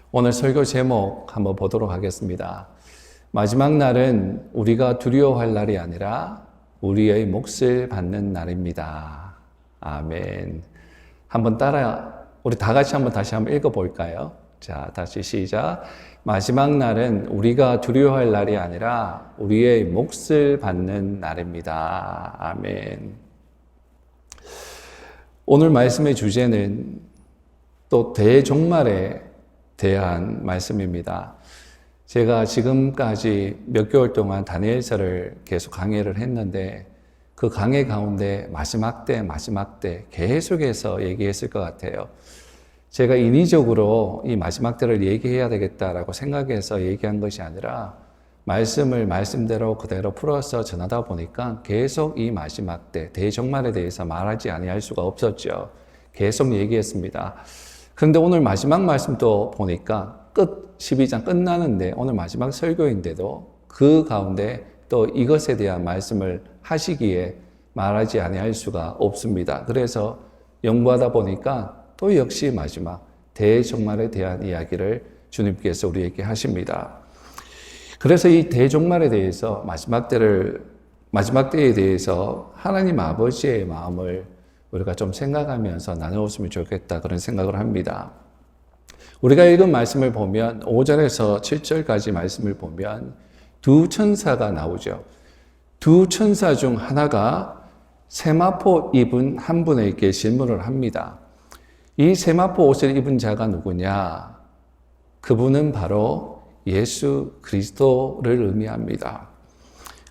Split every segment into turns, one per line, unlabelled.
오늘 설교 제목 한번 보도록 하겠습니다. 마지막 날은 우리가 두려워할 날이 아니라 우리의 몫을 받는 날입니다. 아멘. 우리 다 같이 다시 한번 읽어볼까요? 자, 다시 시작. 마지막 날은 우리가 두려워할 날이 아니라 우리의 몫을 받는 날입니다. 아멘. 오늘 말씀의 주제는 또 대종말에 대한 말씀입니다. 제가 지금까지 몇 개월 동안 다니엘서를 계속 강의를 했는데 그 강의 가운데 마지막 때 계속해서 얘기했을 것 같아요. 제가 인위적으로 이 마지막 때를 얘기해야 되겠다라고 생각해서 얘기한 것이 아니라 말씀을 말씀대로 그대로 풀어서 전하다 보니까 계속 이 마지막 때, 대종말에 대해서 말하지 아니할 수가 없었죠. 계속 얘기했습니다. 그런데 오늘 마지막 말씀도 보니까 12장 끝나는데 오늘 마지막 설교인데도 그 가운데 또 이것에 대한 말씀을 하시기에 말하지 아니할 수가 없습니다. 그래서 연구하다 보니까 또 역시 마지막 대종말에 대한 이야기를 주님께서 우리에게 하십니다. 그래서 이 대종말에 대해서 마지막 때에 대해서 하나님 아버지의 마음을 우리가 좀 생각하면서 나누었으면 좋겠다 그런 생각을 합니다. 우리가 읽은 말씀을 보면 5절에서 7절까지 말씀을 보면 두 천사가 나오죠. 두 천사 중 하나가 세마포 입은 한 분에게 질문을 합니다. 이 세마포 옷을 입은 자가 누구냐? 그분은 바로 예수 그리스도를 의미합니다.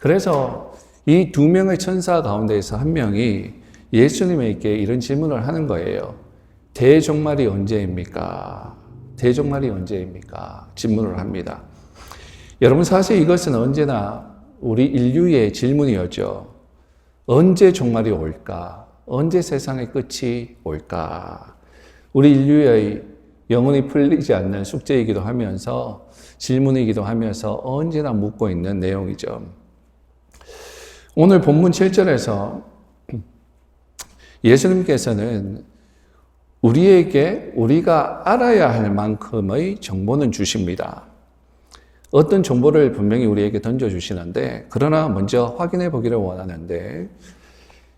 그래서 이 두 명의 천사 가운데에서 한 명이 예수님에게 이런 질문을 하는 거예요. 대종말이 언제입니까? 대종말이 언제입니까? 질문을 합니다. 여러분, 사실 이것은 언제나 우리 인류의 질문이었죠. 언제 종말이 올까? 언제 세상의 끝이 올까? 우리 인류의 영원히 풀리지 않는 숙제이기도 하면서 질문이기도 하면서 언제나 묻고 있는 내용이죠. 오늘 본문 7절에서 예수님께서는 우리가 알아야 할 만큼의 정보는 주십니다. 어떤 정보를 분명히 우리에게 던져주시는데, 그러나 먼저 확인해 보기를 원하는데,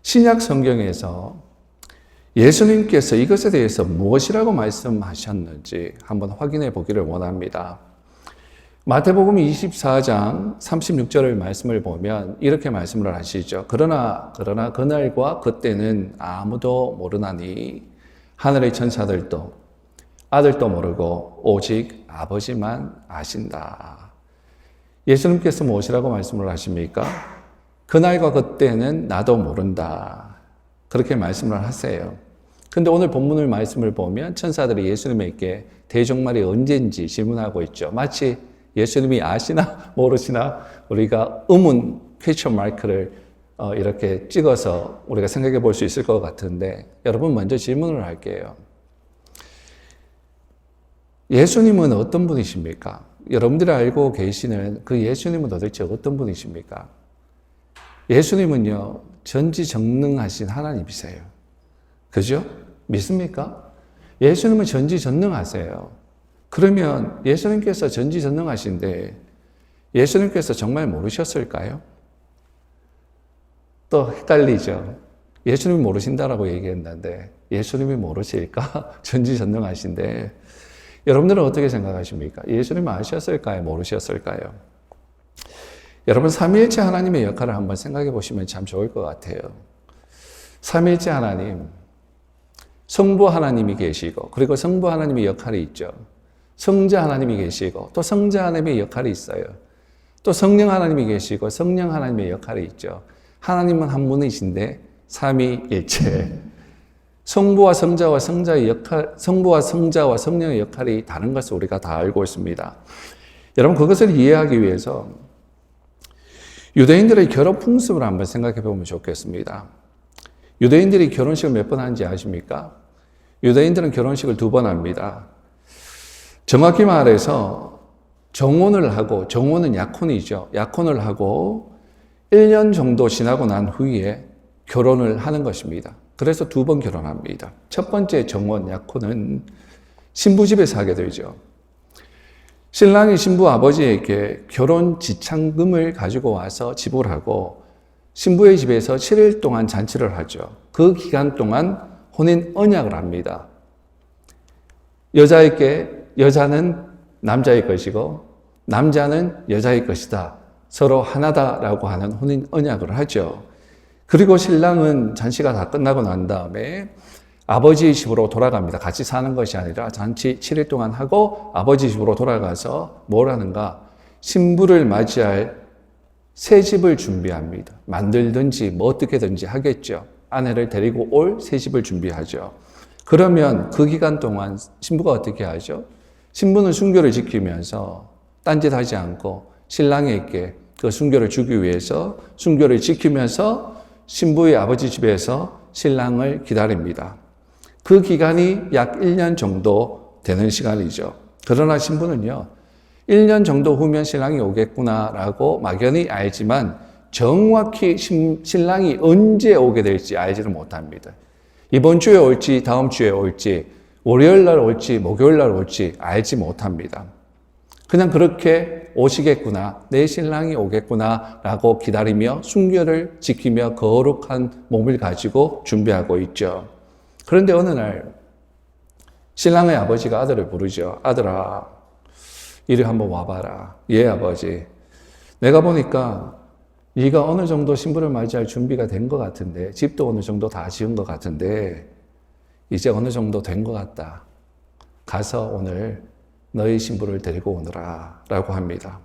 신약 성경에서 예수님께서 이것에 대해서 무엇이라고 말씀하셨는지 한번 확인해 보기를 원합니다. 마태복음 24장 36절의 말씀을 보면 이렇게 말씀을 하시죠. 그러나 그날과 그때는 아무도 모르나니 하늘의 천사들도 아들도 모르고 오직 아버지만 아신다. 예수님께서 무엇이라고 말씀을 하십니까? 그날과 그때는 나도 모른다. 그렇게 말씀을 하세요. 근데 오늘 본문의 말씀을 보면 천사들이 예수님에게 대종말이 언제인지 질문하고 있죠. 마치 예수님이 아시나 모르시나 우리가 퀘스천 마크를 이렇게 찍어서 우리가 생각해 볼 수 있을 것 같은데, 여러분 먼저 질문을 할게요. 예수님은 어떤 분이십니까? 여러분들이 알고 계시는 그 예수님은 도대체 어떤 분이십니까? 예수님은요, 전지전능하신 하나님이세요. 그죠? 믿습니까? 예수님은 전지전능하세요. 그러면 예수님께서 전지전능하신데 예수님께서 정말 모르셨을까요? 또 헷갈리죠. 예수님이 모르신다라고 얘기했는데 예수님이 모르실까? 전지전능하신데 여러분들은 어떻게 생각하십니까? 예수님이 아셨을까요? 모르셨을까요? 여러분, 삼위일체 하나님의 역할을 한번 생각해 보시면 참 좋을 것 같아요. 삼위일체 하나님, 성부 하나님이 계시고, 그리고 성부 하나님의 역할이 있죠. 성자 하나님이 계시고, 또 성자 하나님의 역할이 있어요. 또 성령 하나님이 계시고, 성령 하나님의 역할이 있죠. 하나님은 한 분이신데 삼위일체. 성부와 성자와 성령의 역할이 다른 것을 우리가 다 알고 있습니다. 여러분, 그것을 이해하기 위해서 유대인들의 결혼 풍습을 한번 생각해 보면 좋겠습니다. 유대인들이 결혼식을 몇 번 하는지 아십니까? 유대인들은 결혼식을 2번 합니다. 정확히 말해서 정혼은 약혼이죠. 약혼을 하고 1년 정도 지나고 난 후에 결혼을 하는 것입니다. 그래서 2번 결혼합니다. 첫 번째 정혼, 약혼은 신부 집에서 하게 되죠. 신랑이 신부 아버지에게 결혼 지참금을 가지고 와서 지불하고 신부의 집에서 7일 동안 잔치를 하죠. 그 기간 동안 혼인 언약을 합니다. 여자는 남자의 것이고 남자는 여자의 것이다. 서로 하나다라고 하는 혼인 언약을 하죠. 그리고 신랑은 잔치가 다 끝나고 난 다음에 아버지 집으로 돌아갑니다. 같이 사는 것이 아니라 잔치 7일 동안 하고 아버지 집으로 돌아가서 뭘 하는가? 신부를 맞이할 새 집을 준비합니다. 만들든지 뭐 어떻게든지 하겠죠. 아내를 데리고 올 새 집을 준비하죠. 그러면 그 기간 동안 신부가 어떻게 하죠? 신부는 순교를 지키면서 딴짓하지 않고 신랑에게 그 순교를 주기 위해서 순교를 지키면서 신부의 아버지 집에서 신랑을 기다립니다. 그 기간이 약 1년 정도 되는 시간이죠. 그러나 신부는요, 1년 정도 후면 신랑이 오겠구나라고 막연히 알지만 정확히 신랑이 언제 오게 될지 알지를 못합니다. 이번 주에 올지 다음 주에 올지 월요일 날 올지 목요일 날 올지 알지 못합니다. 그냥 그렇게 오시겠구나, 내 신랑이 오겠구나 라고 기다리며 순교를 지키며 거룩한 몸을 가지고 준비하고 있죠. 그런데 어느 날 신랑의 아버지가 아들을 부르죠. 아들아, 이리 한번 와봐라. 예, 아버지. 내가 보니까 네가 어느 정도 신부를 맞이할 준비가 된 것 같은데, 집도 어느 정도 다 지은 것 같은데 이제 어느 정도 된 것 같다. 가서 오늘 너희 신부를 데리고 오너라 라고 합니다.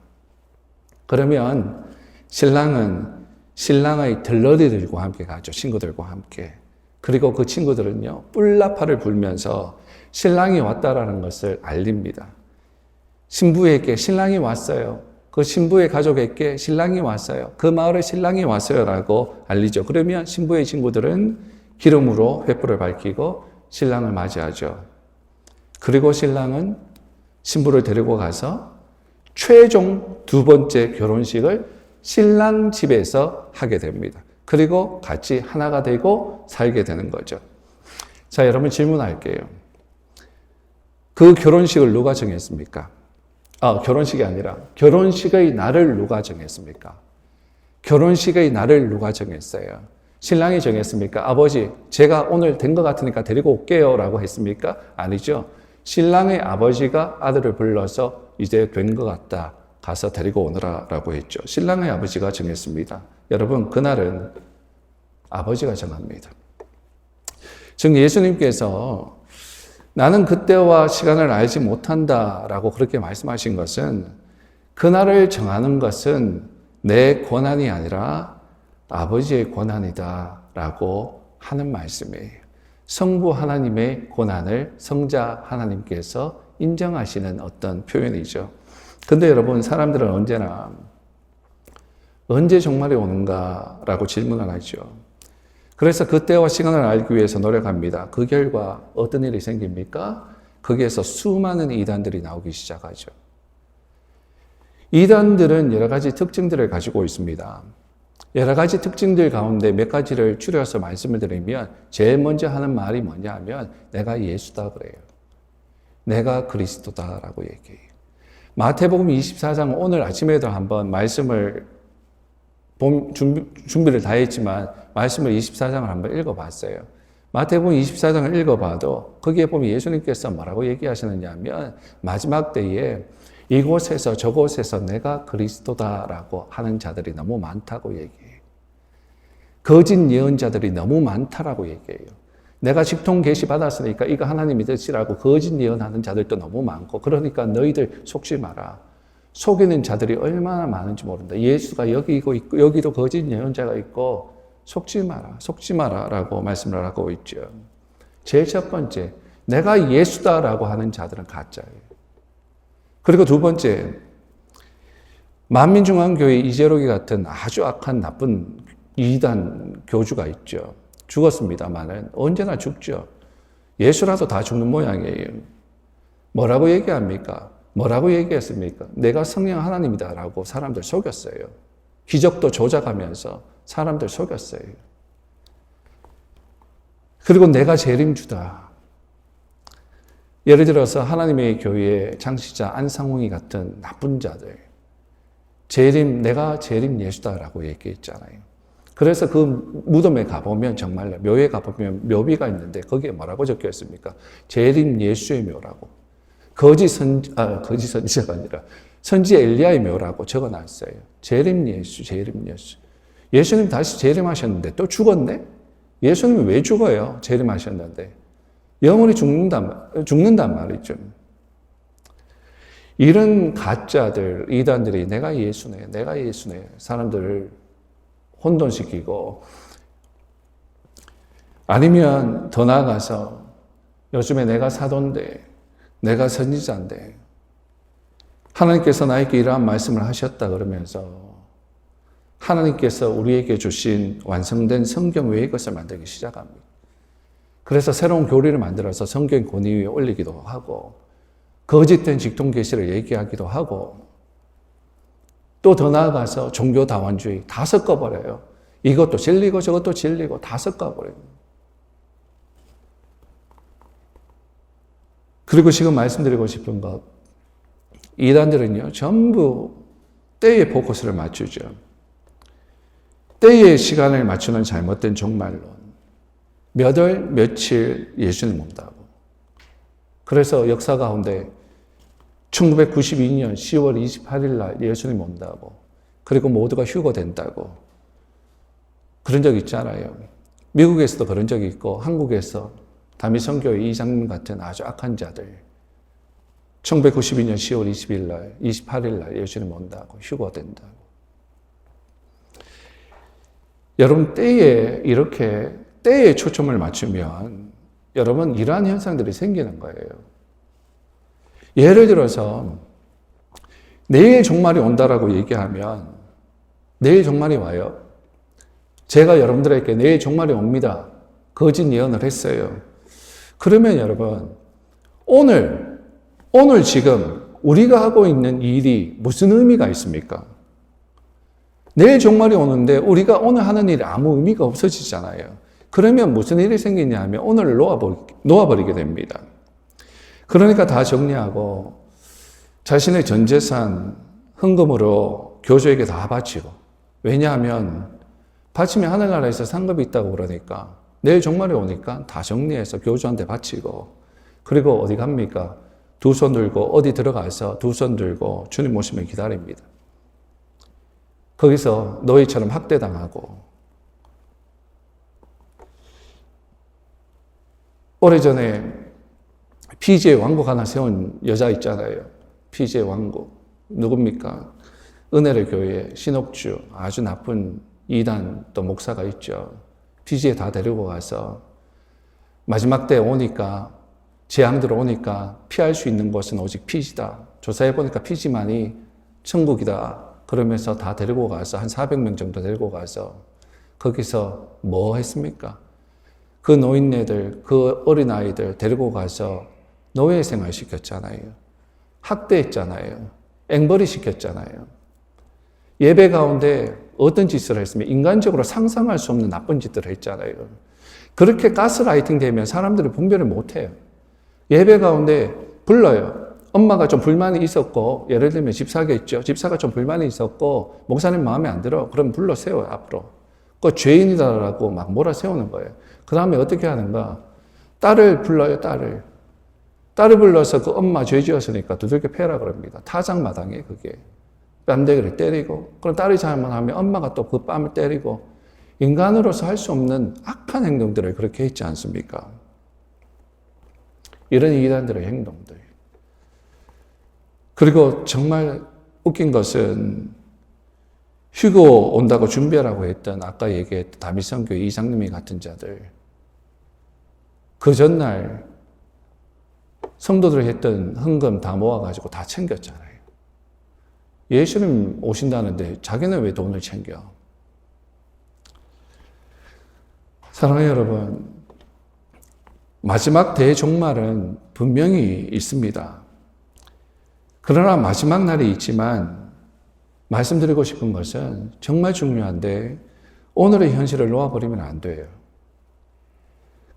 그러면 신랑은 신랑의 들러리들과 함께 가죠. 친구들과 함께. 그리고 그 친구들은요, 뿔나파를 불면서 신랑이 왔다라는 것을 알립니다. 신부에게 신랑이 왔어요. 그 신부의 가족에게 신랑이 왔어요. 그 마을에 신랑이 왔어요 라고 알리죠. 그러면 신부의 친구들은 기름으로 횃불을 밝히고 신랑을 맞이하죠. 그리고 신랑은 신부를 데리고 가서 최종 두 번째 결혼식을 신랑 집에서 하게 됩니다. 그리고 같이 하나가 되고 살게 되는 거죠. 자, 여러분 질문할게요. 그 결혼식을 누가 정했습니까? 결혼식이 아니라 결혼식의 날을 누가 정했습니까? 결혼식의 날을 누가 정했어요? 신랑이 정했습니까? 아버지, 제가 오늘 된 것 같으니까 데리고 올게요 라고 했습니까? 아니죠. 신랑의 아버지가 아들을 불러서 이제 된 것 같다, 가서 데리고 오너라 라고 했죠. 신랑의 아버지가 정했습니다. 여러분, 그날은 아버지가 정합니다. 즉 예수님께서 나는 그때와 시간을 알지 못한다 라고 그렇게 말씀하신 것은, 그날을 정하는 것은 내 권한이 아니라 아버지의 권한이다 라고 하는 말씀이에요. 성부 하나님의 권한을 성자 하나님께서 인정하시는 어떤 표현이죠. 근데 여러분, 사람들은 언제나 언제 종말이 오는가 라고 질문을 하죠. 그래서 그때와 시간을 알기 위해서 노력합니다. 그 결과 어떤 일이 생깁니까? 거기에서 수많은 이단들이 나오기 시작하죠. 이단들은 여러 가지 특징들을 가지고 있습니다. 여러 가지 특징들 가운데 몇 가지를 추려서 말씀을 드리면, 제일 먼저 하는 말이 뭐냐 하면 내가 예수다 그래요. 내가 그리스도다라고 얘기해요. 마태복음 24장, 오늘 아침에도 한번 말씀을 준비를 다 했지만 말씀을 24장을 한번 읽어봤어요. 마태복음 24장을 읽어봐도 거기에 보면 예수님께서 뭐라고 얘기하시느냐 하면, 마지막 때에 이곳에서 저곳에서 내가 그리스도다라고 하는 자들이 너무 많다고 얘기해요. 거짓 예언자들이 너무 많다라고 얘기해요. 내가 직통 계시 받았으니까 이거 하나님이 뜻이라고 거짓 예언하는 자들도 너무 많고, 그러니까 너희들 속지 마라. 속이는 자들이 얼마나 많은지 모른다. 예수가 여기 있고 여기도 거짓 예언자가 있고 속지 마라 라고 말씀을 하고 있죠. 제일 첫 번째, 내가 예수다라고 하는 자들은 가짜예요. 그리고 두 번째, 만민중앙교회 이재록이 같은 아주 악한 나쁜 이단 교주가 있죠. 죽었습니다만은 언제나 죽죠. 예수라도 다 죽는 모양이에요. 뭐라고 얘기합니까? 뭐라고 얘기했습니까? 내가 성령 하나님이다라고 사람들 속였어요. 기적도 조작하면서 사람들 속였어요. 그리고 내가 재림주다. 예를 들어서 하나님의 교회의 창시자 안상홍이 같은 나쁜 자들, 내가 재림 예수다라고 얘기했잖아요. 그래서 그 무덤에 가보면 정말로 묘에 가보면 묘비가 있는데 거기에 뭐라고 적혀 있습니까? 재림 예수의 묘라고. 거짓 선지자가 아니라 선지 엘리야의 묘라고 적어놨어요. 재림 예수. 예수님 다시 재림하셨는데 또 죽었네? 예수님이 왜 죽어요? 재림하셨는데. 영원히 죽는단 말이죠. 이런 가짜들, 이단들이 내가 예수네 사람들을 혼돈시키고, 아니면 더 나아가서 요즘에 내가 사도인데, 내가 선지자인데, 하나님께서 나에게 이러한 말씀을 하셨다 그러면서 하나님께서 우리에게 주신 완성된 성경 외의 것을 만들기 시작합니다. 그래서 새로운 교리를 만들어서 성경 권위 위에 올리기도 하고, 거짓된 직통 계시를 얘기하기도 하고, 또 더 나아가서 종교 다원주의 다 섞어버려요. 이것도 진리고 저것도 진리고 다 섞어버려요. 그리고 지금 말씀드리고 싶은 것, 이단들은요 전부 때에 포커스를 맞추죠. 때의 시간을 맞추는 잘못된 종말론, 몇 월 며칠 예수님 온다고. 그래서 역사 가운데 1992년 10월 28일 날 예수님 온다고, 그리고 모두가 휴거된다고 그런 적 있잖아요. 미국에서도 그런 적이 있고, 한국에서 다미성교회 이장님 같은 아주 악한 자들 1992년 10월 20일 날 28일 날 예수님 온다고, 휴거된다고. 여러분, 때에 초점을 맞추면 여러분 이러한 현상들이 생기는 거예요. 예를 들어서 내일 종말이 온다라고 얘기하면 내일 종말이 와요. 제가 여러분들에게 내일 종말이 옵니다, 거짓 예언을 했어요. 그러면 여러분, 오늘 지금 우리가 하고 있는 일이 무슨 의미가 있습니까? 내일 종말이 오는데 우리가 오늘 하는 일이 아무 의미가 없어지잖아요. 그러면 무슨 일이 생기냐 하면 오늘을 놓아버리게 됩니다. 그러니까 다 정리하고 자신의 전 재산 헌금으로 교주에게 다 바치고, 왜냐하면 바치면 하늘나라에서 상급이 있다고 그러니까 내일 종말이 오니까 다 정리해서 교주한테 바치고, 그리고 어디 갑니까? 두 손 들고 어디 들어가서 두 손 들고 주님 모시면 기다립니다. 거기서 너희처럼 학대당하고. 오래전에 PG의 왕국 하나 세운 여자 있잖아요. PG의 왕국. 누굽니까? 은혜의 교회 신옥주, 아주 나쁜 이단 또 목사가 있죠. PG에 다 데리고 가서 마지막 때 오니까, 재앙들 오니까 피할 수 있는 곳은 오직 PG다. 조사해보니까 PG만이 천국이다. 그러면서 다 데리고 가서 한 400명 정도 데리고 가서 거기서 뭐 했습니까? 그 노인네들, 그 어린아이들 데리고 가서 노예 생활 시켰잖아요. 학대했잖아요. 앵벌이 시켰잖아요. 예배 가운데 어떤 짓을 했으면 인간적으로 상상할 수 없는 나쁜 짓들을 했잖아요. 그렇게 가스라이팅 되면 사람들이 분별을 못해요. 예배 가운데 불러요. 엄마가 좀 불만이 있었고, 예를 들면 집사겠죠. 집사가 좀 불만이 있었고 목사님 마음에 안 들어. 그럼 불러 세워요, 앞으로. 그 죄인이다라고 막 몰아세우는 거예요. 그 다음에 어떻게 하는가? 딸을 불러요, 딸을 불러서 그 엄마 죄 지었으니까 두들겨 패라 그럽니다. 타작마당에 그게. 뺨대기를 때리고, 그럼 딸이 잘못하면 엄마가 또 그 뺨을 때리고, 인간으로서 할 수 없는 악한 행동들을 그렇게 했지 않습니까? 이런 이단들의 행동들. 그리고 정말 웃긴 것은 휴고 온다고 준비하라고 했던, 아까 얘기했던 다미성교회 이장님이 같은 자들, 그 전날 성도들이 했던 헌금 다 모아가지고 다 챙겼잖아요. 예수님 오신다는데 자기는 왜 돈을 챙겨? 사랑하는 여러분, 마지막 대종말은 분명히 있습니다. 그러나 마지막 날이 있지만 말씀드리고 싶은 것은 정말 중요한데 오늘의 현실을 놓아버리면 안 돼요.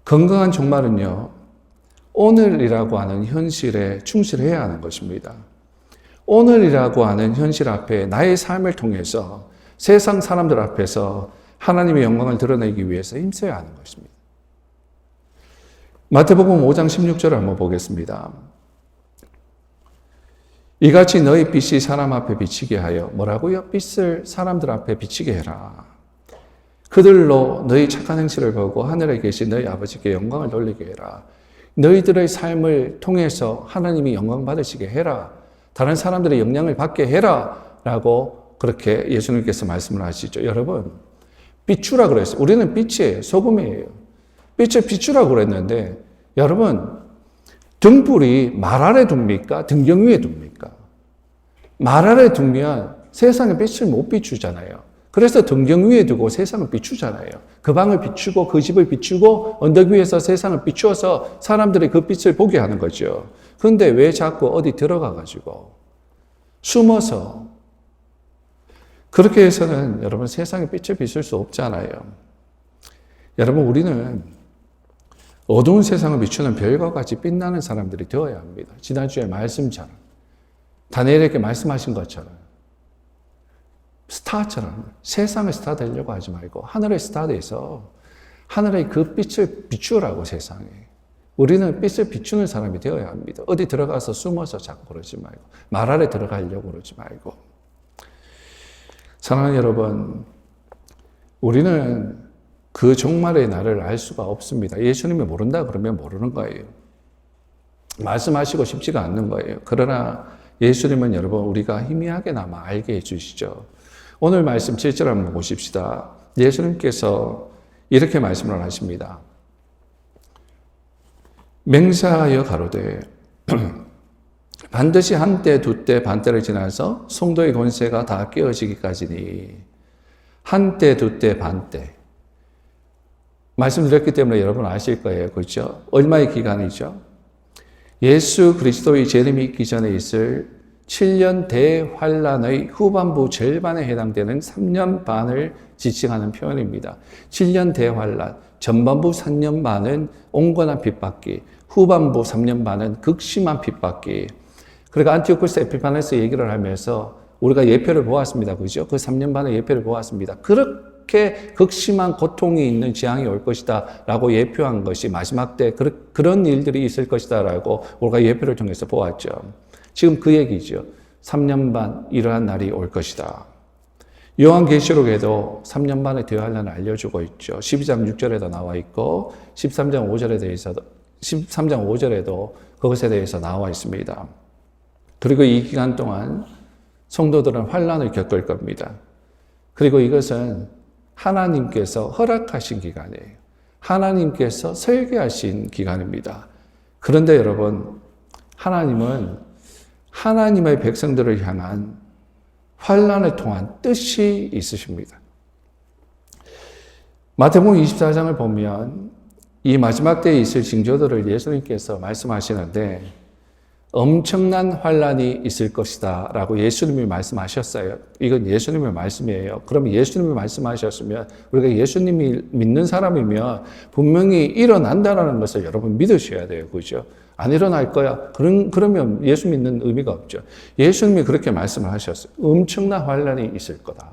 건강한 종말은요, 오늘이라고 하는 현실에 충실해야 하는 것입니다. 오늘이라고 하는 현실 앞에 나의 삶을 통해서 세상 사람들 앞에서 하나님의 영광을 드러내기 위해서 힘써야 하는 것입니다. 마태복음 5장 16절을 한번 보겠습니다. 이같이 너희 빛이 사람 앞에 비치게 하여 뭐라고요? 빛을 사람들 앞에 비치게 해라. 그들로 너희 착한 행실을 보고 하늘에 계신 너희 아버지께 영광을 돌리게 해라. 너희들의 삶을 통해서 하나님이 영광 받으시게 해라. 다른 사람들의 영향을 받게 해라. 라고 그렇게 예수님께서 말씀을 하시죠. 여러분, 비추라 그랬어요. 우리는 빛이에요. 소금이에요. 빛을 비추라 그랬는데 여러분, 등불이 말 아래 둡니까? 등경 위에 둡니까? 말 아래 두면 세상에 빛을 못 비추잖아요. 그래서 등경 위에 두고 세상을 비추잖아요. 그 방을 비추고 그 집을 비추고 언덕 위에서 세상을 비추어서 사람들이 그 빛을 보게 하는 거죠. 그런데 왜 자꾸 어디 들어가가지고 숨어서 그렇게 해서는 여러분 세상에 빛을 비출 수 없잖아요. 여러분 우리는 어두운 세상을 비추는 별과 같이 빛나는 사람들이 되어야 합니다. 지난주에 말씀처럼 다니엘에게 말씀하신 것처럼 스타처럼 세상의 스타 되려고 하지 말고 하늘의 스타 돼서 하늘의 그 빛을 비추라고 세상에. 우리는 빛을 비추는 사람이 되어야 합니다. 어디 들어가서 숨어서 자꾸 그러지 말고 말 아래 들어가려고 그러지 말고. 사랑하는 여러분, 우리는 그 종말의 날을 알 수가 없습니다. 예수님이 모른다 그러면 모르는 거예요. 말씀하시고 싶지가 않는 거예요. 그러나 예수님은 여러분 우리가 희미하게나마 알게 해주시죠. 오늘 말씀 7절 한번 보십시다. 예수님께서 이렇게 말씀을 하십니다. 맹세하여 가로되 반드시 한때 두때 반때를 지나서 성도의 권세가 다 깨어지기까지니 한때 두때 반때 말씀드렸기 때문에 여러분 아실 거예요. 그렇죠? 얼마의 기간이죠? 예수 그리스도의 재림이 있기 전에 있을 7년 대환란의 후반부 절반에 해당되는 3년 반을 지칭하는 표현입니다. 7년 대환란, 전반부 3년 반은 온건한 핍박기, 후반부 3년 반은 극심한 핍박기. 그러니까 안티오쿠스 에피파네스 얘기를 하면서 우리가 예표를 보았습니다. 그죠? 그 3년 반의 예표를 보았습니다. 그렇게 극심한 고통이 있는 재앙이 올 것이다 라고 예표한 것이 마지막 때 그런 일들이 있을 것이다 라고 우리가 예표를 통해서 보았죠. 지금 그 얘기죠. 3년 반 이러한 날이 올 것이다. 요한계시록에도 3년 반의 대환란을 알려주고 있죠. 12장 6절에도 나와 있고 13장 5절에도 그것에 대해서 나와 있습니다. 그리고 이 기간 동안 성도들은 환란을 겪을 겁니다. 그리고 이것은 하나님께서 허락하신 기간이에요. 하나님께서 설계하신 기간입니다. 그런데 여러분, 하나님은 하나님의 백성들을 향한 환란을 통한 뜻이 있으십니다. 마태복음 24장을 보면 이 마지막 때에 있을 징조들을 예수님께서 말씀하시는데 엄청난 환란이 있을 것이다 라고 예수님이 말씀하셨어요. 이건 예수님의 말씀이에요. 그러면 예수님이 말씀하셨으면 우리가 예수님이 믿는 사람이면 분명히 일어난다는 것을 여러분 믿으셔야 돼요. 그죠? 안 일어날 거야. 그러면 예수 믿는 의미가 없죠. 예수님이 그렇게 말씀을 하셨어요. 엄청난 환란이 있을 거다.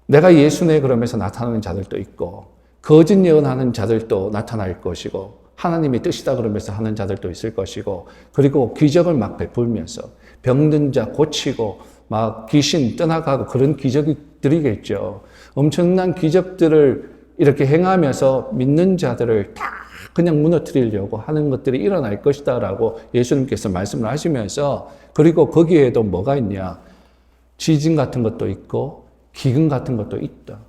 내가 예수네 그러면서 나타나는 자들도 있고 거짓 예언하는 자들도 나타날 것이고 하나님의 뜻이다 그러면서 하는 자들도 있을 것이고 그리고 기적을 막 베풀면서 병든 자 고치고 막 귀신 떠나가고 그런 기적들이겠죠. 엄청난 기적들을 이렇게 행하면서 믿는 자들을 다 그냥 무너뜨리려고 하는 것들이 일어날 것이다 라고 예수님께서 말씀을 하시면서 그리고 거기에도 뭐가 있냐. 지진 같은 것도 있고 기근 같은 것도 있다.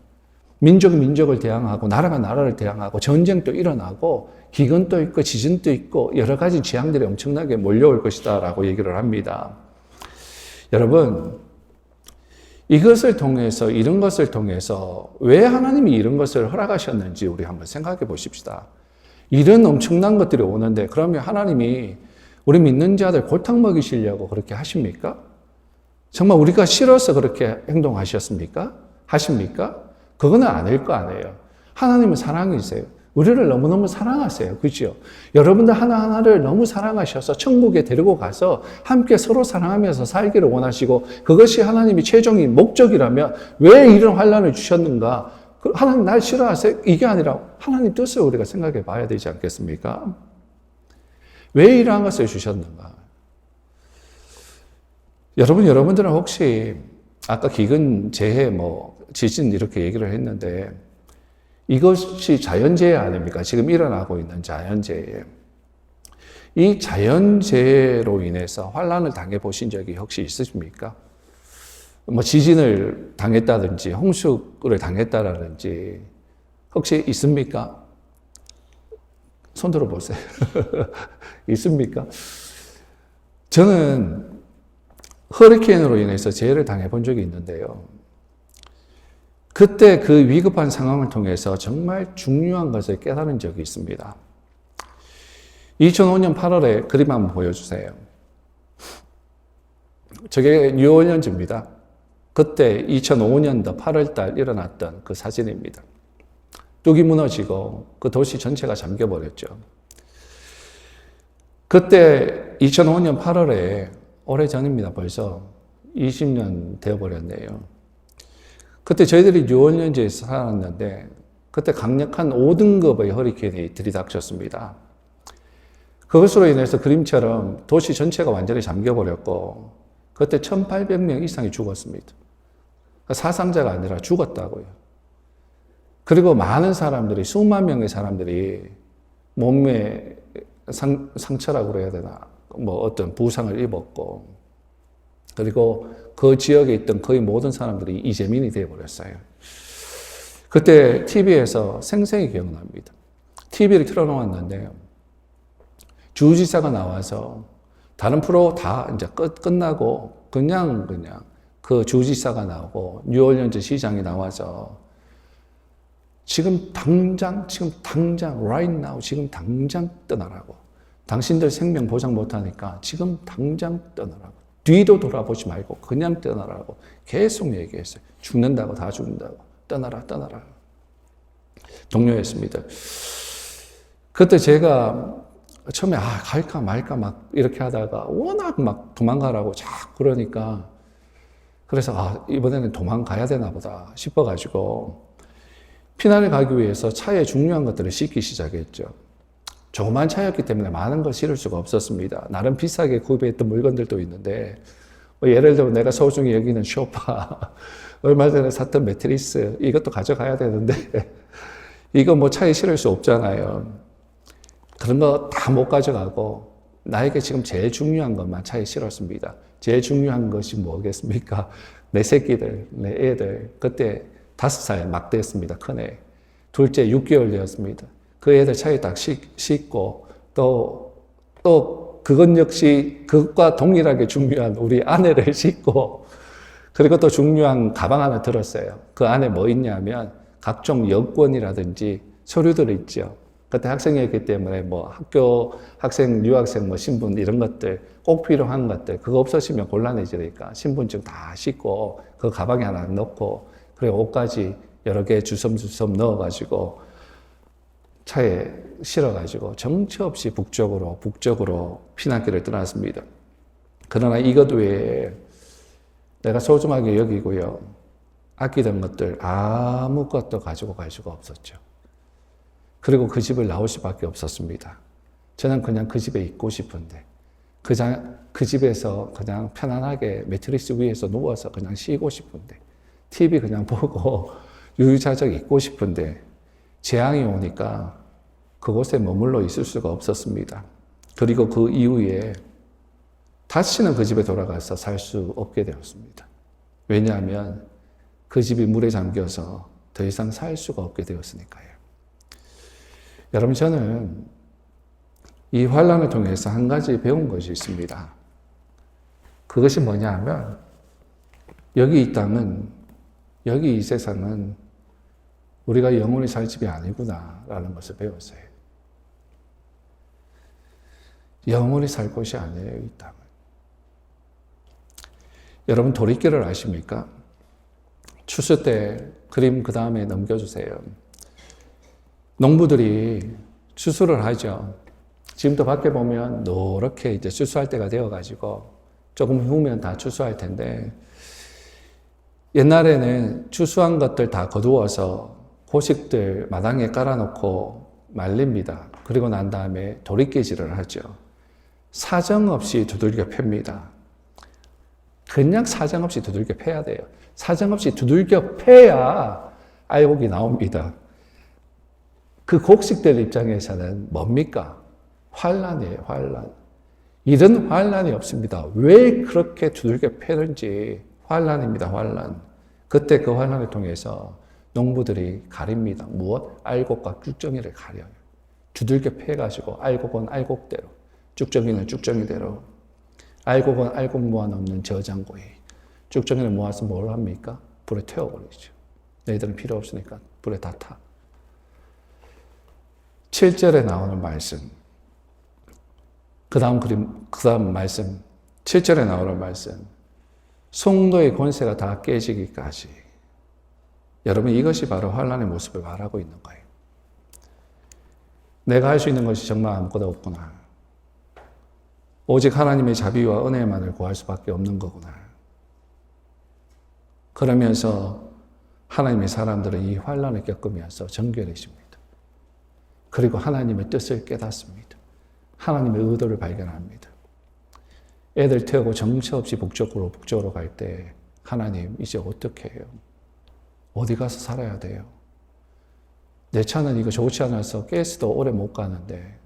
민족이 민족을 대항하고 나라가 나라를 대항하고 전쟁도 일어나고 기근도 있고 지진도 있고 여러 가지 재앙들이 엄청나게 몰려올 것이다 라고 얘기를 합니다. 여러분, 이것을 통해서 이런 것을 통해서 왜 하나님이 이런 것을 허락하셨는지 우리 한번 생각해 보십시다. 이런 엄청난 것들이 오는데 그러면 하나님이 우리 믿는 자들 골탕 먹이시려고 그렇게 하십니까? 정말 우리가 싫어서 그렇게 행동하셨습니까? 하십니까? 그거는 아닐 거 아니에요. 하나님은 사랑이세요. 우리를 너무너무 사랑하세요. 그죠? 여러분들 하나하나를 너무 사랑하셔서 천국에 데리고 가서 함께 서로 사랑하면서 살기를 원하시고 그것이 하나님이 최종인 목적이라면 왜 이런 환난을 주셨는가? 하나님 날 싫어하세요? 이게 아니라 하나님 뜻을 우리가 생각해 봐야 되지 않겠습니까? 왜 이러한 것을 주셨는가? 여러분들은 혹시 아까 기근, 재해, 지진 이렇게 얘기를 했는데 이것이 자연재해 아닙니까? 지금 일어나고 있는 자연재해. 이 자연재해로 인해서 환난을 당해보신 적이 혹시 있으십니까? 지진을 당했다든지 홍수를 당했다든지 혹시 있습니까? 손 들어보세요. 있습니까? 저는 허리케인으로 인해서 재해를 당해본 적이 있는데요. 그때 그 위급한 상황을 통해서 정말 중요한 것을 깨달은 적이 있습니다. 2005년 8월에 그림 한번 보여주세요. 저게 뉴올리언즈입니다. 그때 2005년도 8월달 일어났던 그 사진입니다. 뚝이 무너지고 그 도시 전체가 잠겨버렸죠. 그때 2005년 8월에 오래전입니다. 벌써 20년 되어버렸네요. 그때 저희들이 뉴올리언즈에서 살았는데 그때 강력한 5등급의 허리케인이 들이닥쳤습니다. 그것으로 인해서 그림처럼 도시 전체가 완전히 잠겨버렸고 그때 1,800명 이상이 죽었습니다. 사상자가 아니라 죽었다고요. 그리고 많은 사람들이, 수만 명의 사람들이 몸에 상처라고 그래야 되나, 어떤 부상을 입었고, 그리고 그 지역에 있던 거의 모든 사람들이 이재민이 되어버렸어요. 그때 TV에서 생생히 기억납니다. TV를 틀어놓았는데, 주지사가 나와서 다른 프로 다 이제 끝나고, 그냥 그 주지사가 나오고, 뉴올리언즈 시장이 나와서 지금 당장, right now, 지금 당장 떠나라고. 당신들 생명 보장 못하니까 지금 당장 떠나라고. 뒤도 돌아보지 말고 그냥 떠나라고 계속 얘기했어요. 죽는다고, 다 죽는다고. 떠나라. 독려했습니다. 그때 제가 처음에 갈까 말까 막 이렇게 하다가 워낙 막 도망가라고 자꾸 그러니까 그래서 이번에는 도망가야 되나 보다 싶어가지고 피난을 가기 위해서 차에 중요한 것들을 싣기 시작했죠. 조그만 차였기 때문에 많은 걸 실을 수가 없었습니다. 나름 비싸게 구입했던 물건들도 있는데 예를 들어 내가 소중히 여기는 소파, 얼마 전에 샀던 매트리스 이것도 가져가야 되는데 이거 차에 실을 수 없잖아요. 그런 거 다 못 가져가고 나에게 지금 제일 중요한 것만 차에 실었습니다. 제일 중요한 것이 뭐겠습니까? 내 새끼들, 내 애들. 그때 5살 막 됐습니다. 큰애. 둘째 6개월 되었습니다. 그 애들 차에 딱 싣고 또 그것 역시 그것과 동일하게 중요한 우리 아내를 싣고 그리고 또 중요한 가방 하나 들었어요. 그 안에 뭐 있냐면 각종 여권이라든지 서류들 있죠. 그때 학생이었기 때문에 학교 학생, 유학생 신분 이런 것들 꼭 필요한 것들 그거 없어지면 곤란해지니까 신분증 다 싣고 그 가방에 하나 넣고 그리고 옷까지 여러 개 주섬주섬 넣어가지고 차에 실어가지고 정처 없이 북쪽으로 피난길을 떠났습니다. 그러나 이것 외에 내가 소중하게 여기고요. 아끼던 것들 아무것도 가지고 갈 수가 없었죠. 그리고 그 집을 나올 수밖에 없었습니다. 저는 그냥 그 집에 있고 싶은데 그 집에서 그냥 편안하게 매트리스 위에서 누워서 그냥 쉬고 싶은데 TV 그냥 보고 유유자적 있고 싶은데 재앙이 오니까 그곳에 머물러 있을 수가 없었습니다. 그리고 그 이후에 다시는 그 집에 돌아가서 살 수 없게 되었습니다. 왜냐하면 그 집이 물에 잠겨서 더 이상 살 수가 없게 되었으니까요. 여러분, 저는 이 환난을 통해서 한 가지 배운 것이 있습니다. 그것이 뭐냐 하면 여기 이 땅은, 여기 이 세상은 우리가 영원히 살 집이 아니구나 라는 것을 배웠어요. 영원히 살 곳이 아니에요, 이 땅은. 여러분, 도리끼를 아십니까? 추수 때 그림 그 다음에 넘겨주세요. 농부들이 추수를 하죠. 지금도 밖에 보면 노랗게 이제 추수할 때가 되어가지고 조금 후면 다 추수할 텐데, 옛날에는 추수한 것들 다 거두어서 고식들 마당에 깔아놓고 말립니다. 그리고 난 다음에 도리깨질을 하죠. 사정없이 두들겨 팹니다. 그냥 사정없이 두들겨 패야 돼요. 사정없이 두들겨 패야 알곡이 나옵니다. 그 곡식들 입장에서는 뭡니까? 환란이에요, 환란. 이런 환란이 없습니다. 왜 그렇게 두들겨 패는지 환란입니다, 환란. 그때 그 환란을 통해서 농부들이 가립니다. 무엇? 알곡과 쭉정이를 가려요. 두들겨 패가지고 알곡은 알곡대로, 쭉정이는 쭉정이대로, 알곡은 알곡 모아놓는 저장고에, 쭉정이를 모아서 뭘 합니까? 불에 태워버리죠. 너희들은 필요 없으니까 불에 다 타. 7절에 나오는 말씀, 그 다음 말씀, 7절에 나오는 말씀, 송도의 권세가 다 깨지기까지. 여러분, 이것이 바로 환란의 모습을 말하고 있는 거예요. 내가 할 수 있는 것이 정말 아무것도 없구나. 오직 하나님의 자비와 은혜만을 구할 수밖에 없는 거구나. 그러면서 하나님의 사람들은 이 환란을 겪으면서 정결해집니다. 그리고 하나님의 뜻을 깨닫습니다. 하나님의 의도를 발견합니다. 애들 태우고 정처 없이 북쪽으로 갈 때 하나님 이제 어떻게 해요? 어디 가서 살아야 돼요? 내 차는 이거 좋지 않아서 가스도 오래 못 가는데,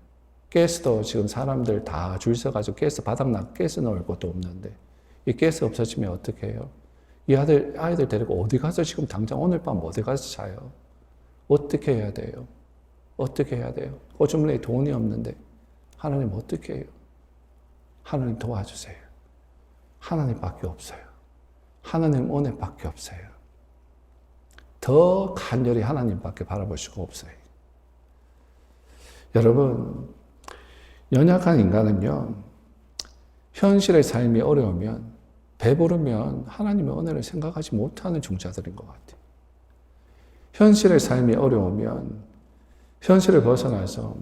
가스도 지금 사람들 다 줄 서가지고 가스 바닥나 가스 넣을 것도 없는데, 이 가스 없어지면 어떻게 해요? 이 아이들 데리고 어디 가서 지금 당장 오늘 밤 어디 가서 자요? 어떻게 해야 돼요? 어떻게 해야 돼요? 오줌 내에 돈이 없는데 하나님 어떻게 해요? 하나님 도와주세요. 하나님밖에 없어요. 하나님 은혜밖에 없어요. 더 간절히 하나님밖에 바라볼 수가 없어요. 여러분, 연약한 인간은요, 현실의 삶이 어려우면, 배부르면 하나님의 은혜를 생각하지 못하는 종자들인 것 같아요. 현실의 삶이 어려우면 현실을 벗어나서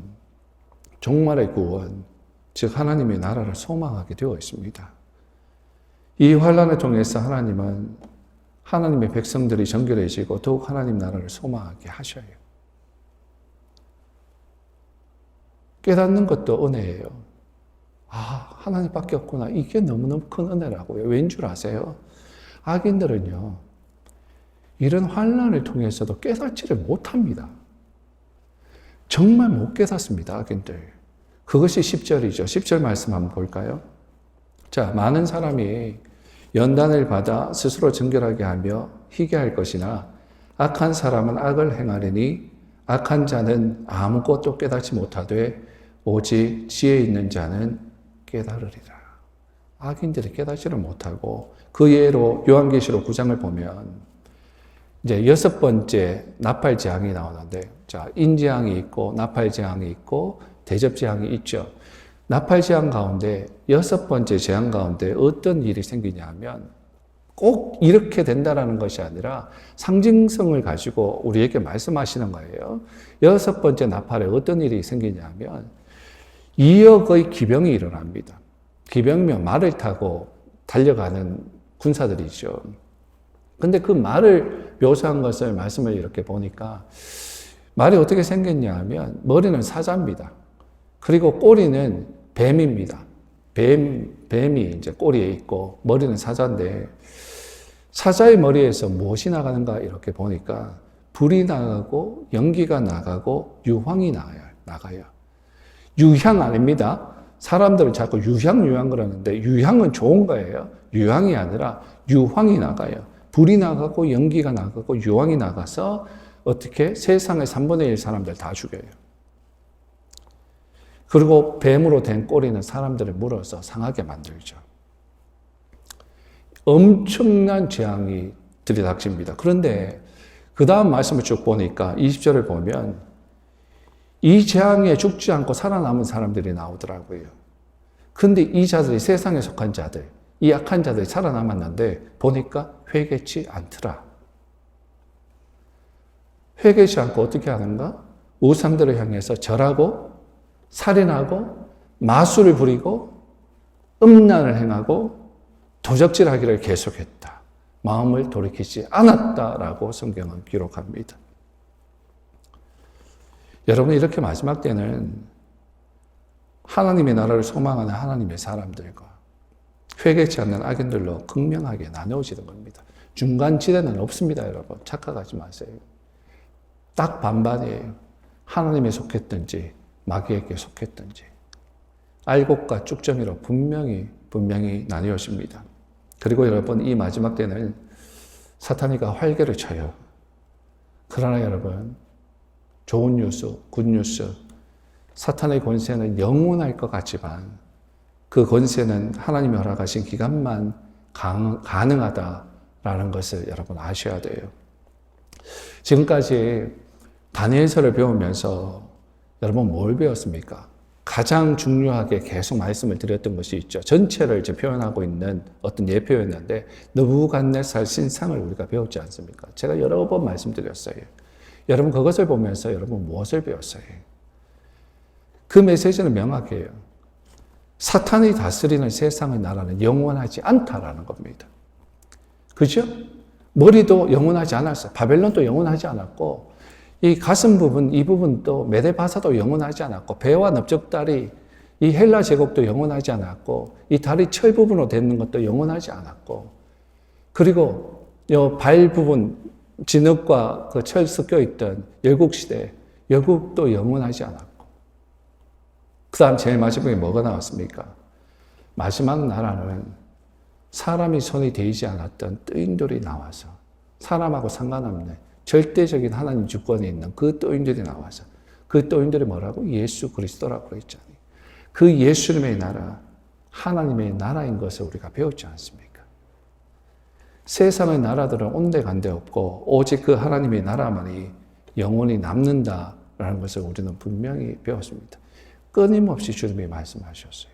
종말의 구원, 즉 하나님의 나라를 소망하게 되어 있습니다. 이 환란을 통해서 하나님은 하나님의 백성들이 정결해지고 더욱 하나님 나라를 소망하게 하셔요. 깨닫는 것도 은혜예요. 아, 하나님밖에 없구나. 이게 너무너무 큰 은혜라고요. 왠 줄 아세요? 악인들은요, 이런 환란을 통해서도 깨닫지를 못합니다. 정말 못 깨닫습니다, 악인들. 그것이 10절이죠. 10절 말씀 한번 볼까요? 자, 많은 사람이 연단을 받아 스스로 정결하게 하며 희게 할 것이나 악한 사람은 악을 행하리니 악한 자는 아무것도 깨닫지 못하되 오직 지혜 있는 자는 깨달으리라. 악인들이 깨닫지를 못하고, 그 예로 요한계시록 9장을 보면 이제 6번째 나팔재앙이 나오는데, 자, 인재앙이 있고 나팔재앙이 있고 대접재앙이 있죠. 나팔재앙 가운데 6번째 재앙 가운데 어떤 일이 생기냐면, 꼭 이렇게 된다라는 것이 아니라 상징성을 가지고 우리에게 말씀하시는 거예요. 6번째 나팔에 어떤 일이 생기냐면 2억의 기병이 일어납니다. 기병이면 말을 타고 달려가는 군사들이죠. 근데 그 말을 묘사한 것을 말씀을 이렇게 보니까, 말이 어떻게 생겼냐 하면 머리는 사자입니다. 그리고 꼬리는 뱀입니다. 뱀이 이제 꼬리에 있고 머리는 사자인데, 사자의 머리에서 무엇이 나가는가 이렇게 보니까 불이 나가고 연기가 나가고 유황이 나가요. 유향 아닙니다. 사람들은 자꾸 유향 그러는데 유향은 좋은 거예요. 유향이 아니라 유황이 나가요. 불이 나가고 연기가 나가고 유황이 나가서 어떻게 세상의 3분의 1 사람들 다 죽여요. 그리고 뱀으로 된 꼬리는 사람들을 물어서 상하게 만들죠. 엄청난 재앙이 들이닥칩니다. 그런데 그 다음 말씀을 쭉 보니까 20절을 보면 이 재앙에 죽지 않고 살아남은 사람들이 나오더라고요. 그런데 이 자들이 세상에 속한 자들, 이 약한 자들이 살아남았는데 보니까 회개치 않더라. 회개치 않고 어떻게 하는가? 우상들을 향해서 절하고 살인하고 마술을 부리고 음란을 행하고 도적질하기를 계속했다. 마음을 돌이키지 않았다라고 성경은 기록합니다. 여러분, 이렇게 마지막 때는 하나님의 나라를 소망하는 하나님의 사람들과 회개치 않는 악인들로 극명하게 나누어지는 겁니다. 중간지대는 없습니다, 여러분. 착각하지 마세요. 딱 반반이에요. 하나님에 속했든지 마귀에게 속했든지 알곡과 쭉정이로 분명히 나뉘어집니다. 그리고 여러분, 이 마지막 때는 사탄이가 활개를 쳐요. 그러나 여러분, 좋은 뉴스, 굿뉴스, 사탄의 권세는 영원할 것 같지만 그 권세는 하나님이 허락하신 기간만 가능하다라는 것을 여러분 아셔야 돼요. 지금까지 다니엘서를 배우면서 여러분 뭘 배웠습니까? 가장 중요하게 계속 말씀을 드렸던 것이 있죠. 전체를 이제 표현하고 있는 어떤 예표였는데 느부갓네살 신상을 우리가 배웠지 않습니까? 제가 여러 번 말씀드렸어요. 여러분 그것을 보면서 여러분 무엇을 배웠어요? 그 메시지는 명확해요. 사탄이 다스리는 세상의 나라는 영원하지 않다라는 겁니다. 그죠? 머리도 영원하지 않았어요. 바벨론도 영원하지 않았고 이 가슴 부분, 이 부분도 메데바사도 영원하지 않았고 배와 넓적다리, 이 헬라 제국도 영원하지 않았고 이 다리 철 부분으로 되는 것도 영원하지 않았고 그리고 이 발 부분, 진흙과 그 철 섞여 있던 열국시대, 열국도 영원하지 않았고 그 다음 제일 마지막에 뭐가 나왔습니까? 마지막 나라는 사람이 손이 대지 않았던 뜨인돌이 나와서 사람하고 상관없는 절대적인 하나님 주권에 있는 그 뜨인돌이 나와서 그 뜨인돌이 뭐라고? 예수 그리스도라고 그랬잖아요. 그 예수님의 나라, 하나님의 나라인 것을 우리가 배웠지 않습니까? 세상의 나라들은 온데간데 없고 오직 그 하나님의 나라만이 영원히 남는다라는 것을 우리는 분명히 배웠습니다. 끊임없이 주님이 말씀하셨어요.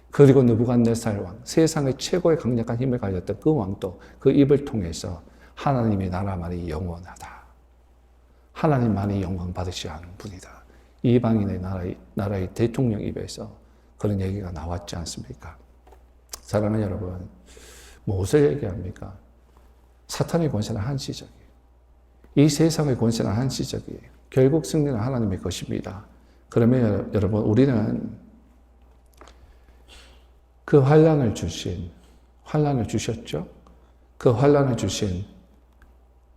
그리고 느부갓네살 왕, 세상의 최고의 강력한 힘을 가졌던 그 왕도 그 입을 통해서 하나님의 나라만이 영원하다. 하나님만이 영광 받으셔야 하는 분이다. 이방인의 나라의 대통령 입에서 그런 얘기가 나왔지 않습니까? 사랑하는 여러분, 무엇을 얘기합니까? 사탄의 권세는 한시적이에요. 이 세상의 권세는 한시적이에요. 결국 승리는 하나님의 것입니다. 그러면 여러분, 우리는 그 환난을 주셨죠? 그 환난을 주신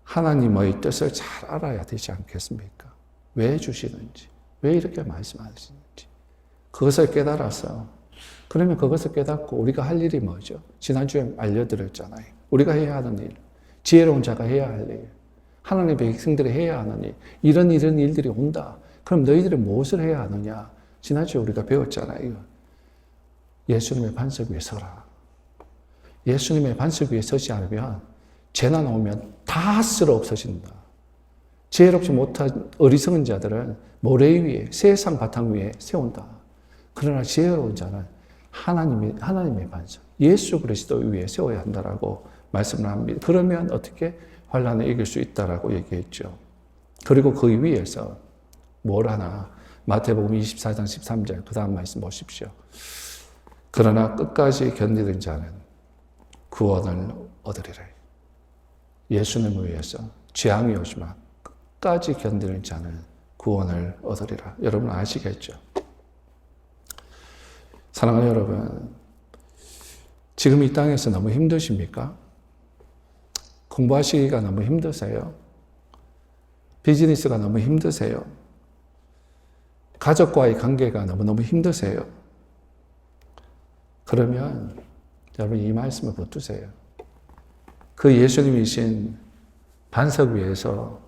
하나님의 뜻을 잘 알아야 되지 않겠습니까? 왜 주시는지, 왜 이렇게 말씀하시는지 그것을 깨달아서 그러면 그것을 깨닫고 우리가 할 일이 뭐죠? 지난주에 알려드렸잖아요. 우리가 해야 하는 일, 지혜로운 자가 해야 할 일, 하나님의 백성들이 해야 하는 일, 이런 일들이 온다. 그럼 너희들은 무엇을 해야 하느냐? 지난주에 우리가 배웠잖아요. 예수님의 반석 위에 서라. 예수님의 반석 위에 서지 않으면 재난 오면 다 쓸어 없어진다. 지혜롭지 못한 어리석은 자들은 모래 위에, 세상 바탕 위에 세운다. 그러나 지혜로운 자는 하나님의 반석, 예수 그리스도 위에 세워야 한다라고 말씀을 합니다. 그러면 어떻게 환난을 이길 수 있다라고 얘기했죠. 그리고 그 위에서 뭘 하나? 마태복음 24장 13절 그 다음 말씀 보십시오. 그러나 끝까지 견디는 자는 구원을 얻으리라. 예수님을 위해서 재앙이 오지만 끝까지 견디는 자는 구원을 얻으리라. 여러분 아시겠죠? 사랑하는 여러분, 지금 이 땅에서 너무 힘드십니까? 공부하시기가 너무 힘드세요? 비즈니스가 너무 힘드세요? 가족과의 관계가 너무너무 힘드세요? 그러면 여러분 이 말씀을 붙드세요. 그 예수님이신 반석 위에서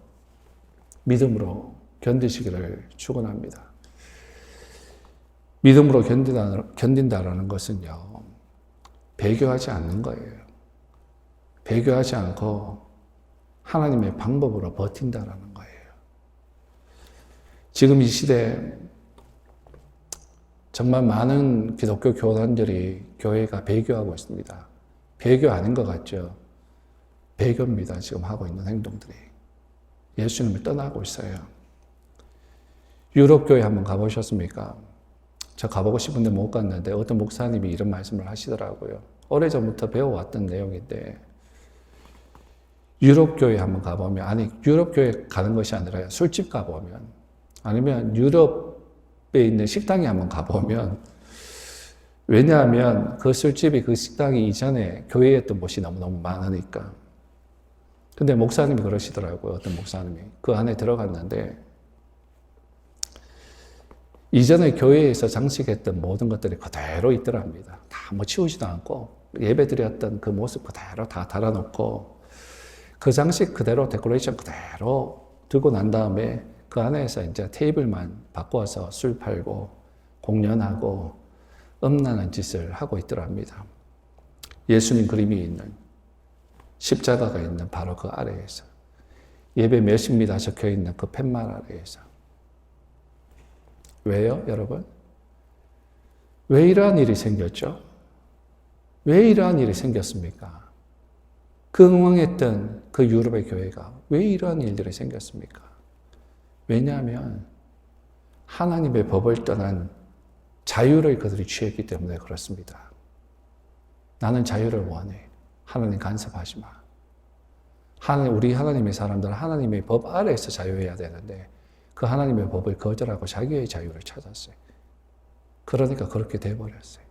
믿음으로 견디시기를 축원합니다. 믿음으로 견딘다라는 것은요, 배교하지 않는 거예요. 배교하지 않고 하나님의 방법으로 버틴다라는 거예요. 지금 이 시대에 정말 많은 기독교 교단들이 교회가 배교하고 있습니다. 배교 아닌 것 같죠? 배교입니다. 지금 하고 있는 행동들이. 예수님을 떠나고 있어요. 유럽 교회 한번 가보셨습니까? 저 가보고 싶은데 못 갔는데 어떤 목사님이 이런 말씀을 하시더라고요. 오래전부터 배워왔던 내용인데 유럽 교회 한번 가보면, 아니 유럽 교회 가는 것이 아니라 술집 가보면, 아니면 유럽에 있는 식당에 한번 가보면, 왜냐하면 그 술집이 그 식당이 이전에 교회였던 곳이 너무너무 많으니까. 근데 목사님이 그러시더라고요. 어떤 목사님이 그 안에 들어갔는데 이전에 교회에서 장식했던 모든 것들이 그대로 있더랍니다. 다 뭐 치우지도 않고 예배드렸던 그 모습 그대로 다 달아놓고 그 장식 그대로 데코레이션 그대로 두고 난 다음에 그 안에서 이제 테이블만 바꿔서 술 팔고 공연하고 음란한 짓을 하고 있더랍니다. 예수님 그림이 있는 십자가가 있는 바로 그 아래에서 예배 몇입니다 적혀 있는 그 팻말 아래에서. 왜요, 여러분? 왜 이러한 일이 생겼죠? 왜 이러한 일이 생겼습니까? 흥황했던 그 유럽의 교회가 왜 이러한 일들이 생겼습니까? 왜냐하면 하나님의 법을 떠난 자유를 그들이 취했기 때문에 그렇습니다. 나는 자유를 원해. 하나님 간섭하지 마. 우리 하나님의 사람들은 하나님의 법 아래에서 자유해야 되는데 그 하나님의 법을 거절하고 자기의 자유를 찾았어요. 그러니까 그렇게 돼버렸어요.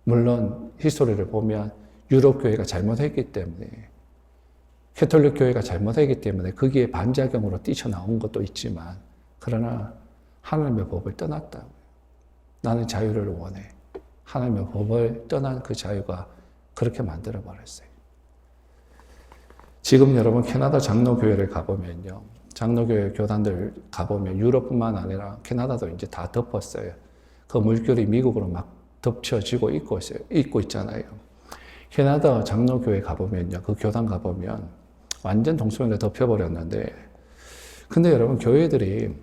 물론 히스토리를 보면 유럽 교회가 잘못했기 때문에, 캐톨릭 교회가 잘못했기 때문에 거기에 반작용으로 뛰쳐나온 것도 있지만, 그러나 하나님의 법을 떠났다고요. 나는 자유를 원해. 하나님의 법을 떠난 그 자유가 그렇게 만들어버렸어요. 지금 여러분 캐나다 장로교회를 가보면요. 장로교회 교단들 가보면 유럽뿐만 아니라 캐나다도 이제 다 덮었어요. 그 물결이 미국으로 막 덮쳐지고 있고 있잖아요. 캐나다 장로교회 가보면요. 그 교단 가보면 완전 동성애를 덮여버렸는데, 근데 여러분 교회들이,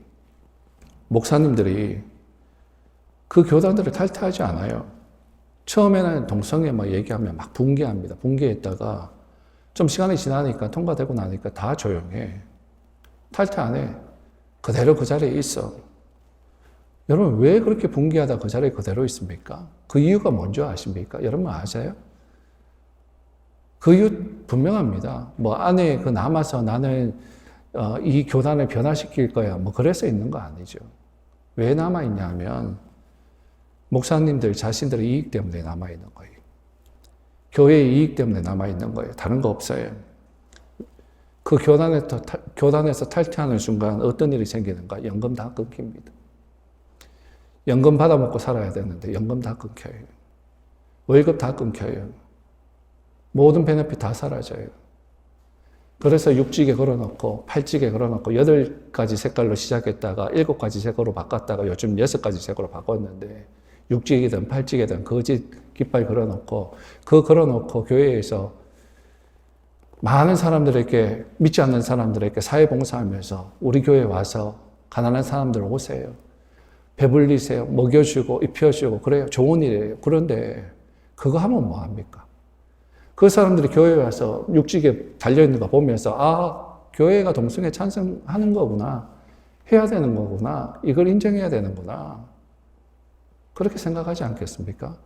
목사님들이 그 교단들을 탈퇴하지 않아요. 처음에는 동성애 막 얘기하면 막 붕괴합니다. 붕괴했다가 좀 시간이 지나니까, 통과되고 나니까 다 조용해. 탈퇴 안 해. 그대로 그 자리에 있어. 여러분 왜 그렇게 붕괴하다 그 자리에 그대로 있습니까? 그 이유가 뭔지 아십니까? 여러분 아세요? 그 이유 분명합니다. 뭐 안에 그 남아서 나는 이 교단을 변화시킬 거야. 뭐 그래서 있는 거 아니죠. 왜 남아있냐면 목사님들 자신들의 이익 때문에 남아있는 거예요. 교회의 이익 때문에 남아있는 거예요. 다른 거 없어요. 그 교단에서 탈퇴하는 순간 어떤 일이 생기는가? 연금 다 끊깁니다. 연금 받아먹고 살아야 되는데 연금 다 끊겨요. 월급 다 끊겨요. 모든 베네핏 다 사라져요. 그래서 육직에 걸어놓고 8직에 걸어놓고 8가지 색깔로 시작했다가 7가지 색으로 바꿨다가 요즘 6가지 색으로 바꿨는데, 6직이든 8직이든 거짓 깃발 걸어놓고, 그 걸어놓고 교회에서 많은 사람들에게, 믿지 않는 사람들에게 사회봉사하면서 우리 교회에 와서 가난한 사람들 오세요. 배불리세요. 먹여주고 입혀주고 그래요. 좋은 일이에요. 그런데 그거 하면 뭐합니까? 그 사람들이 교회에 와서 육직에 달려있는 거 보면서, 아, 교회가 동성애 찬성하는 거구나. 해야 되는 거구나. 이걸 인정해야 되는구나. 그렇게 생각하지 않겠습니까?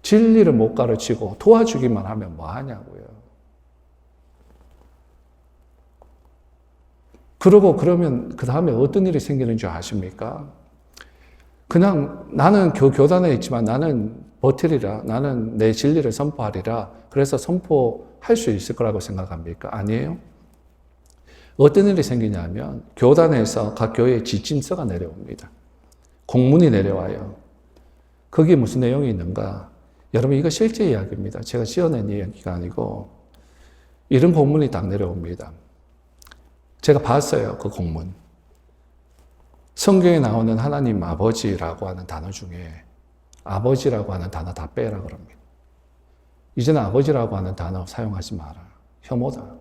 진리를 못 가르치고 도와주기만 하면 뭐 하냐고요. 그러면 그 다음에 어떤 일이 생기는 줄 아십니까? 그냥 나는 교단에 있지만 나는 버티리라. 나는 내 진리를 선포하리라. 그래서 선포할 수 있을 거라고 생각합니까? 아니에요. 어떤 일이 생기냐면 교단에서 각 교회에 지침서가 내려옵니다. 공문이 내려와요. 거기에 무슨 내용이 있는가? 여러분 이거 실제 이야기입니다. 제가 지어낸 이야기가 아니고 이런 공문이 딱 내려옵니다. 제가 봤어요. 그 공문. 성경에 나오는 하나님 아버지라고 하는 단어 중에 아버지라고 하는 단어 다 빼라 그럽니다. 이제는 아버지라고 하는 단어 사용하지 마라. 혐오다.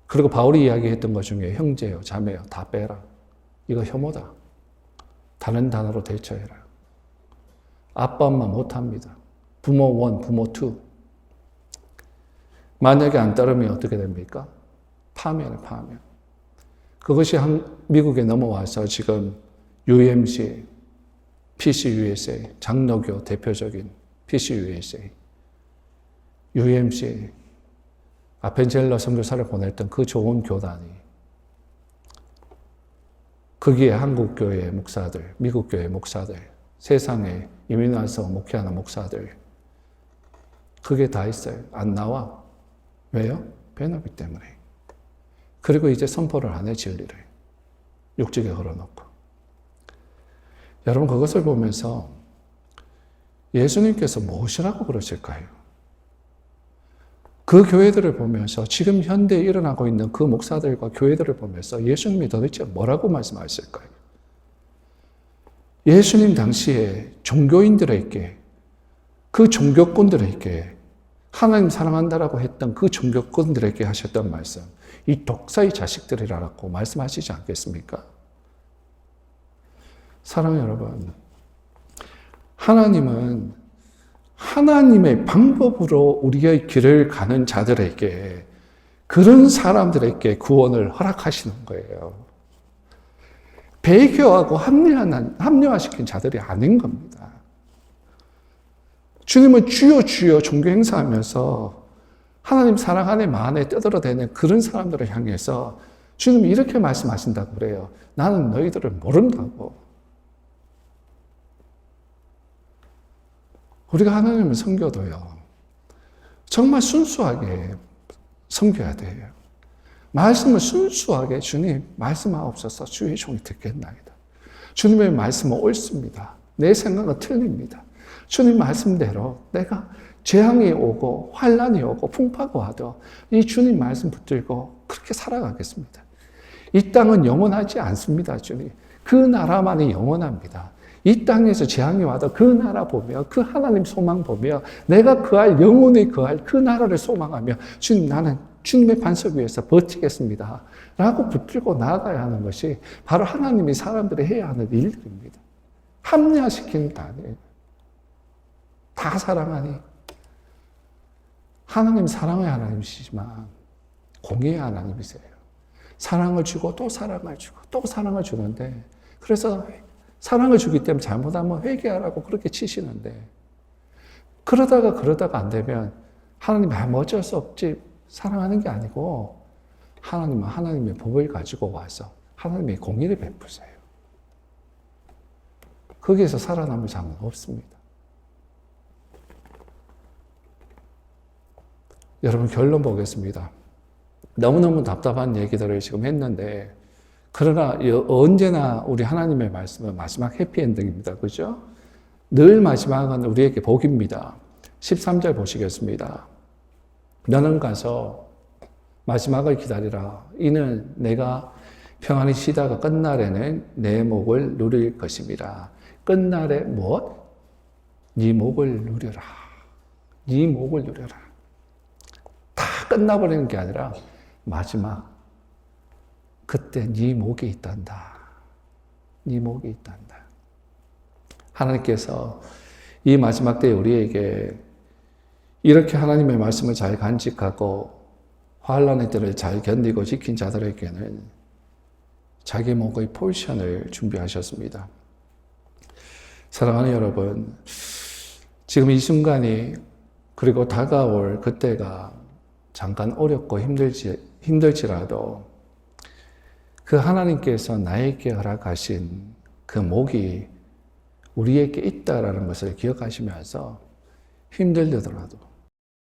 그리고 바울이 이야기했던 것 중에 형제요, 자매요 다 빼라. 이거 혐오다. 다른 단어로 대처해라. 아빠, 엄마 못합니다. 부모 1, 부모 2. 만약에 안 따르면 어떻게 됩니까? 파면이에요, 파면. 그것이 미국에 넘어와서 지금 UMC, PCUSA, 장로교 대표적인 PCUSA, UMC, 아펜젤러 선교사를 보냈던 그 좋은 교단이 거기에 한국교회 목사들, 미국교회 목사들, 세상에 이민 와서 목회하는 목사들 그게 다 있어요. 안 나와. 왜요? 배나기 때문에. 그리고 이제 선포를 안 해, 진리를. 육직에 걸어놓고. 여러분 그것을 보면서 예수님께서 무엇이라고 그러실까요? 그 교회들을 보면서 지금 현대에 일어나고 있는 그 목사들과 교회들을 보면서 예수님이 도대체 뭐라고 말씀하실까요? 예수님 당시에 종교인들에게 그 종교꾼들에게 하나님 사랑한다라고 했던 그 종교꾼들에게 하셨던 말씀 이 독사의 자식들이라고 말씀하시지 않겠습니까? 사랑하는 여러분, 하나님은 하나님의 방법으로 우리의 길을 가는 자들에게 그런 사람들에게 구원을 허락하시는 거예요. 배교하고 합리화시킨 자들이 아닌 겁니다. 주님은 주여 주여 종교 행사하면서 하나님 사랑 안에 마음에 떠들어대는 그런 사람들을 향해서 주님이 이렇게 말씀하신다고 그래요. 나는 너희들을 모른다고. 우리가 하나님을 섬겨도요. 정말 순수하게 섬겨야 돼요. 말씀을 순수하게 주님 말씀하옵소서 주의 종이 듣겠나이다. 주님의 말씀은 옳습니다. 내 생각은 틀립니다. 주님 말씀대로 내가 재앙이 오고 환란이 오고 풍파가 와도 이 주님 말씀 붙들고 그렇게 살아가겠습니다. 이 땅은 영원하지 않습니다. 주님. 그 나라만이 영원합니다. 이 땅에서 재앙이 와도 그 나라 보며 그 하나님 소망 보며 내가 그할 영원히 그할 그 나라를 소망하며 주님 나는 주님의 반석 위에서 버티겠습니다. 라고 붙들고 나아가야 하는 것이 바로 하나님이 사람들이 해야 하는 일들입니다. 합리화시키는 게 아니에요. 다 사랑하니 하나님 사랑의 하나님이시지만 공의의 하나님이세요. 사랑을 주고 또 사랑을 주고 또 사랑을 주는데 그래서 사랑을 주기 때문에 잘못하면 회개하라고 그렇게 치시는데 그러다가 안 되면 하나님 어쩔 수 없지 사랑하는 게 아니고 하나님은 하나님의 법을 가지고 와서 하나님의 공의를 베푸세요. 거기에서 살아남을 자는 없습니다. 여러분 결론 보겠습니다. 너무너무 답답한 얘기들을 지금 했는데 그러나 언제나 우리 하나님의 말씀은 마지막 해피엔딩입니다. 그죠? 늘 마지막은 우리에게 복입니다. 13절 보시겠습니다. 너는 가서 마지막을 기다리라. 이는 내가 평안히 쉬다가 끝날에는 내 목을 누릴 것입니다. 끝날에 무엇? 네 목을 누려라. 네 목을 누려라. 다 끝나버리는 게 아니라 마지막 그때 네 목이 있단다. 네 목이 있단다. 하나님께서 이 마지막 때에 우리에게 이렇게 하나님의 말씀을 잘 간직하고 환난의 때를 잘 견디고 지킨 자들에게는 자기 목의 포지션을 준비하셨습니다. 사랑하는 여러분, 지금 이 순간이 그리고 다가올 그때가 잠깐 어렵고 힘들지라도 그 하나님께서 나에게 허락하신 그 목이 우리에게 있다라는 것을 기억하시면서 힘들더라도